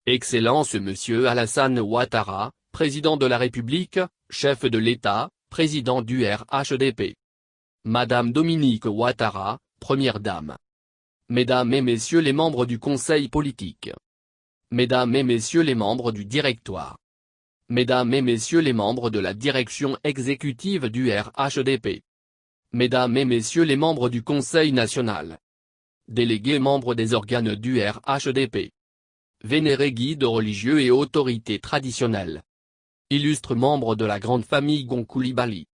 Excellence Monsieur Alassane Ouattara, Président de la République, chef de l'État, Président du RHDP. Madame Dominique Ouattara, Première Dame. Mesdames et Messieurs les membres du Conseil politique. Mesdames et Messieurs les membres du Directoire. Mesdames et Messieurs les membres de la direction exécutive du RHDP. Mesdames et Messieurs les membres du Conseil national. Délégués membres des organes du RHDP. Vénérés guides religieux et autorités traditionnelles. Illustres membres de la grande famille Gonkoulibaly.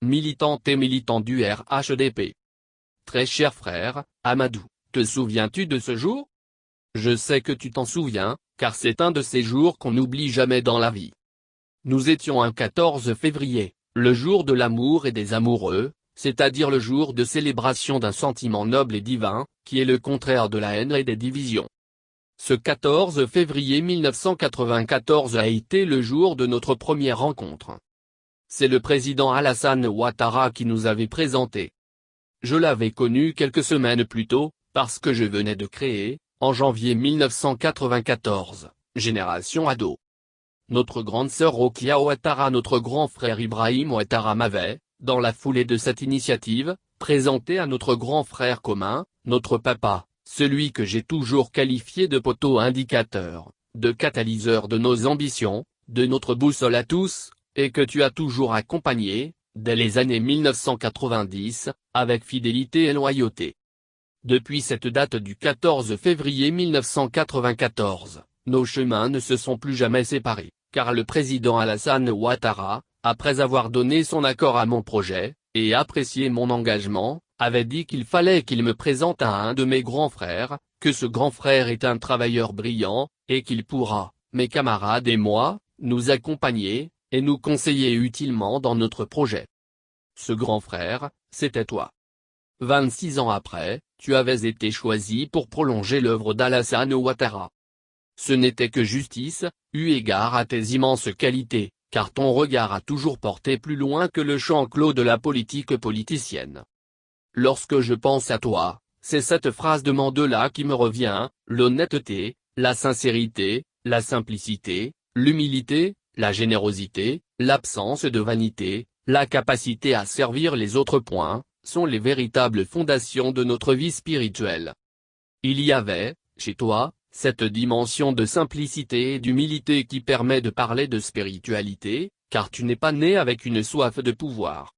Militantes et militants du RHDP. Très cher frère, Amadou, te souviens-tu de ce jour? Je sais que tu t'en souviens, car c'est un de ces jours qu'on n'oublie jamais dans la vie. Nous étions un 14 février, le jour de l'amour et des amoureux, c'est-à-dire le jour de célébration d'un sentiment noble et divin, qui est le contraire de la haine et des divisions. Ce 14 février 1994 a été le jour de notre première rencontre. C'est le président Alassane Ouattara qui nous avait présenté. Je l'avais connu quelques semaines plus tôt, parce que je venais de créer, en janvier 1994, Génération Ado. Notre grande sœur Rokia Ouattara, notre grand frère Ibrahim Ouattara m'avait, dans la foulée de cette initiative, présenté à notre grand frère commun, notre papa, celui que j'ai toujours qualifié de poteau indicateur, de catalyseur de nos ambitions, de notre boussole à tous, et que tu as toujours accompagné, dès les années 1990, avec fidélité et loyauté. Depuis cette date du 14 février 1994, nos chemins ne se sont plus jamais séparés, car le président Alassane Ouattara, après avoir donné son accord à mon projet, et apprécié mon engagement, avait dit qu'il fallait qu'il me présente à un de mes grands frères, que ce grand frère est un travailleur brillant, et qu'il pourra, mes camarades et moi, nous accompagner, et nous conseiller utilement dans notre projet. Ce grand frère, c'était toi. 26 ans après, tu avais été choisi pour prolonger l'œuvre d'Alassane Ouattara. Ce n'était que justice, eu égard à tes immenses qualités, car ton regard a toujours porté plus loin que le champ clos de la politique politicienne. Lorsque je pense à toi, c'est cette phrase de Mandela qui me revient, l'honnêteté, la sincérité, la simplicité, l'humilité, la générosité, l'absence de vanité, la capacité à servir les autres sont les véritables fondations de notre vie spirituelle. Il y avait, chez toi, cette dimension de simplicité et d'humilité qui permet de parler de spiritualité, car tu n'es pas né avec une soif de pouvoir.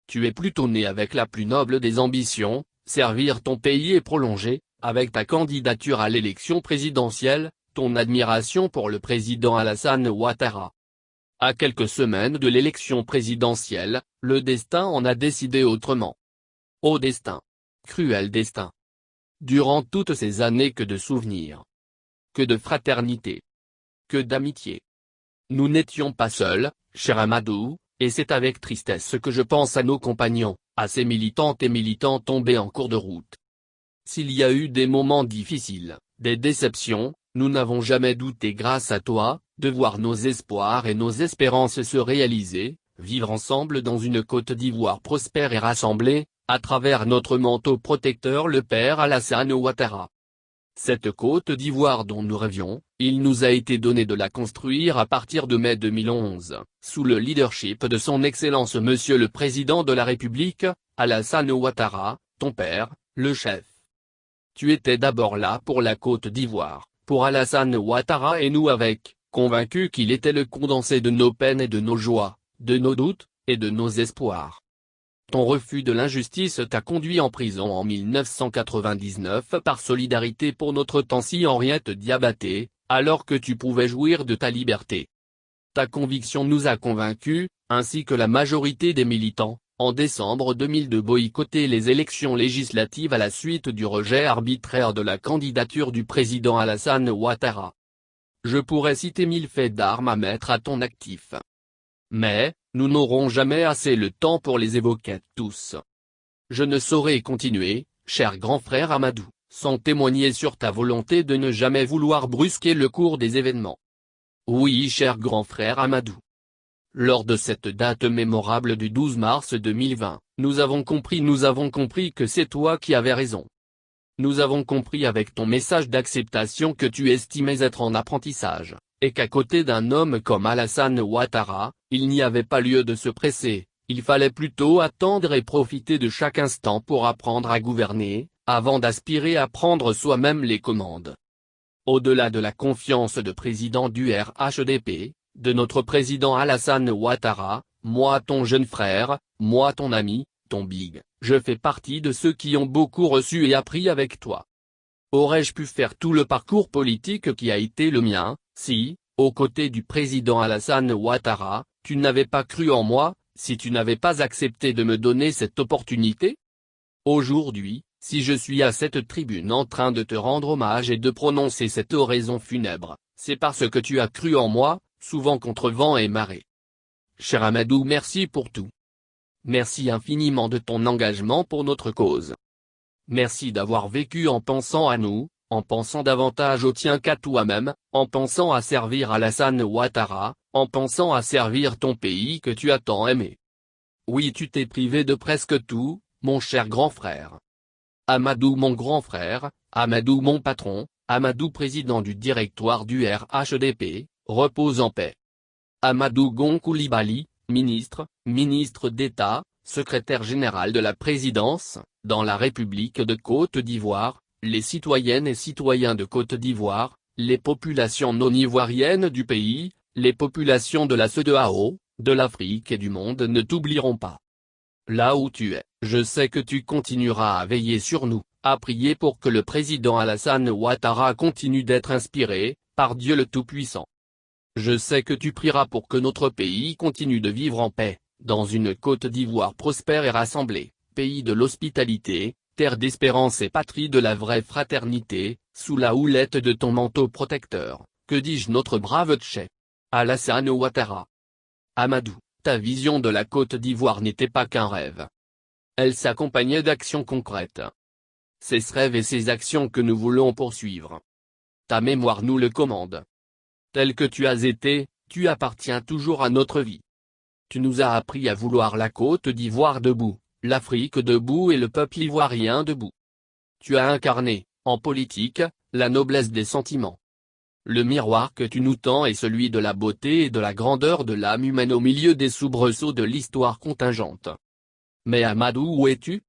Tu es plutôt né avec la plus noble des ambitions, servir ton pays et prolonger, avec ta candidature à l'élection présidentielle, ton admiration pour le président Alassane Ouattara. À quelques semaines de l'élection présidentielle, le destin en a décidé autrement. Ô destin! Cruel destin! Durant toutes ces années, que de souvenirs! Que de fraternité! Que d'amitié! Nous n'étions pas seuls, cher Amadou, et c'est avec tristesse que je pense à nos compagnons, à ces militantes et militants tombés en cours de route. S'il y a eu des moments difficiles, des déceptions, nous n'avons jamais douté, grâce à toi, de voir nos espoirs et nos espérances se réaliser, vivre ensemble dans une Côte d'Ivoire prospère et rassemblée, à travers notre manteau protecteur, le père Alassane Ouattara. Cette Côte d'Ivoire dont nous rêvions, il nous a été donné de la construire à partir de mai 2011, sous le leadership de son Excellence Monsieur le Président de la République, Alassane Ouattara, ton père, le chef. Tu étais d'abord là pour la Côte d'Ivoire, pour Alassane Ouattara et nous avec, convaincus qu'il était le condensé de nos peines et de nos joies, de nos doutes, et de nos espoirs. Ton refus de l'injustice t'a conduit en prison en 1999 par solidarité pour notre Tansi Henriette Diabaté, alors que tu pouvais jouir de ta liberté. Ta conviction nous a convaincus, ainsi que la majorité des militants, en décembre 2000 de boycotter les élections législatives à la suite du rejet arbitraire de la candidature du président Alassane Ouattara. Je pourrais citer 1000 faits d'armes à mettre à ton actif. Mais, nous n'aurons jamais assez le temps pour les évoquer tous. Je ne saurais continuer, cher grand frère Amadou, sans témoigner sur ta volonté de ne jamais vouloir brusquer le cours des événements. Oui, cher grand frère Amadou. Lors de cette date mémorable du 12 mars 2020, nous avons compris que c'est toi qui avais raison. Nous avons compris avec ton message d'acceptation que tu estimais être en apprentissage, et qu'à côté d'un homme comme Alassane Ouattara, il n'y avait pas lieu de se presser, il fallait plutôt attendre et profiter de chaque instant pour apprendre à gouverner, avant d'aspirer à prendre soi-même les commandes. Au-delà de la confiance de président du RHDP, de notre président Alassane Ouattara, moi ton jeune frère, moi ton ami, ton big, je fais partie de ceux qui ont beaucoup reçu et appris avec toi. Aurais-je pu faire tout le parcours politique qui a été le mien, si, aux côtés du président Alassane Ouattara, tu n'avais pas cru en moi, si tu n'avais pas accepté de me donner cette opportunité? Aujourd'hui, si je suis à cette tribune en train de te rendre hommage et de prononcer cette oraison funèbre, c'est parce que tu as cru en moi, souvent contre vent et marée. Cher Amadou, merci pour tout. Merci infiniment de ton engagement pour notre cause. Merci d'avoir vécu en pensant à nous, en pensant davantage au tien qu'à toi-même, en pensant à servir Alassane Ouattara, en pensant à servir ton pays que tu as tant aimé. Oui, tu t'es privé de presque tout, mon cher grand frère. Amadou mon grand frère, Amadou mon patron, Amadou président du directoire du RHDP, repose en paix. Amadou Gon Coulibaly, ministre d'État, secrétaire général de la présidence, dans la République de Côte d'Ivoire, les citoyennes et citoyens de Côte d'Ivoire, les populations non ivoiriennes du pays, les populations de la CEDEAO, de l'Afrique et du monde ne t'oublieront pas. Là où tu es, je sais que tu continueras à veiller sur nous, à prier pour que le président Alassane Ouattara continue d'être inspiré, par Dieu le Tout-Puissant. Je sais que tu prieras pour que notre pays continue de vivre en paix, dans une Côte d'Ivoire prospère et rassemblée, pays de l'hospitalité, terre d'espérance et patrie de la vraie fraternité, sous la houlette de ton manteau protecteur, que dis-je notre brave Tché Alassane Ouattara. Amadou, ta vision de la Côte d'Ivoire n'était pas qu'un rêve. Elle s'accompagnait d'actions concrètes. C'est ce rêve et ces actions que nous voulons poursuivre. Ta mémoire nous le commande. Tel que tu as été, tu appartiens toujours à notre vie. Tu nous as appris à vouloir la Côte d'Ivoire debout, l'Afrique debout et le peuple ivoirien debout. Tu as incarné, en politique, la noblesse des sentiments. Le miroir que tu nous tends est celui de la beauté et de la grandeur de l'âme humaine au milieu des soubresauts de l'histoire contingente. Mais Amadou, où es-tu?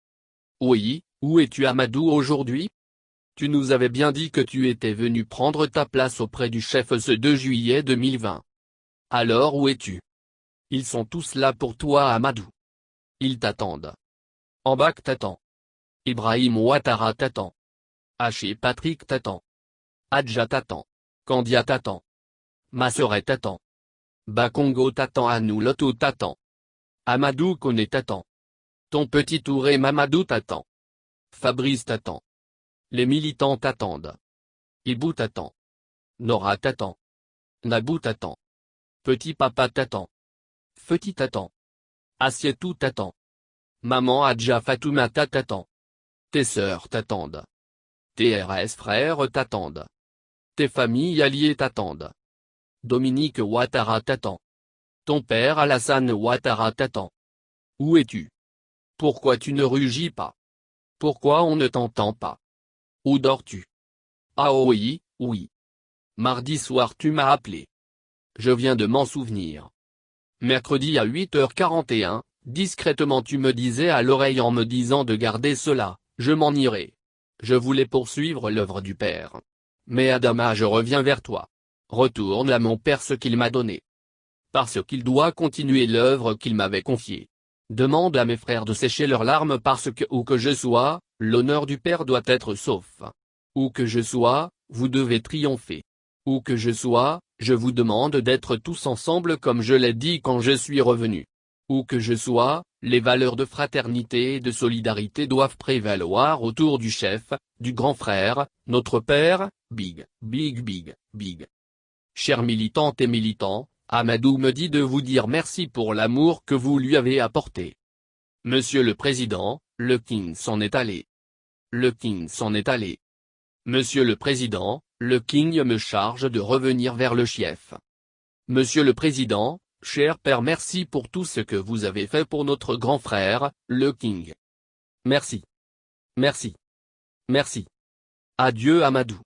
Oui, où es-tu Amadou aujourd'hui? Tu nous avais bien dit que tu étais venu prendre ta place auprès du chef ce 2 juillet 2020. Alors où es-tu? Ils sont tous là pour toi Amadou. Ils t'attendent. Ambak t'attend. Ibrahim Ouattara t'attend. Haché Patrick t'attend. Adja t'attend. Kandia t'attend. Masseret t'attend. Bakongo t'attend Anou Loto t'attend. Amadou Koné t'attend. Ton petit Touré Mamadou t'attend. Fabrice t'attend. Les militants t'attendent. Ibou t'attend. Nora t'attend. Nabou t'attend. Petit papa t'attend. Feuti t'attend. Assietou t'attend. Maman Adja Fatoumata t'attend. Tes sœurs t'attendent. Tes RS frères t'attendent. Tes familles alliées t'attendent. Dominique Ouattara t'attend. Ton père Alassane Ouattara t'attend. Où es-tu? Pourquoi tu ne rugis pas? Pourquoi on ne t'entend pas? Où dors-tu? Ah oui, oui. Mardi soir tu m'as appelé. Je viens de m'en souvenir. Mercredi à 8h41, discrètement tu me disais à l'oreille en me disant de garder cela, je m'en irai. Je voulais poursuivre l'œuvre du Père. Mais Adama je reviens vers toi. Retourne à mon Père ce qu'il m'a donné. Parce qu'il doit continuer l'œuvre qu'il m'avait confiée. Demande à mes frères de sécher leurs larmes parce que où que je sois, l'honneur du Père doit être sauf. Où que je sois, vous devez triompher. Où que je sois, je vous demande d'être tous ensemble comme je l'ai dit quand je suis revenu. Où que je sois, les valeurs de fraternité et de solidarité doivent prévaloir autour du chef, du grand frère, notre père, big, big, big, big. Chers militantes et militants, Amadou me dit de vous dire merci pour l'amour que vous lui avez apporté. Monsieur le Président, le King s'en est allé. Le King s'en est allé. Monsieur le Président, le King me charge de revenir vers le chef. Monsieur le Président, cher Père, merci pour tout ce que vous avez fait pour notre grand frère, le King. Merci. Merci. Merci. Adieu Amadou.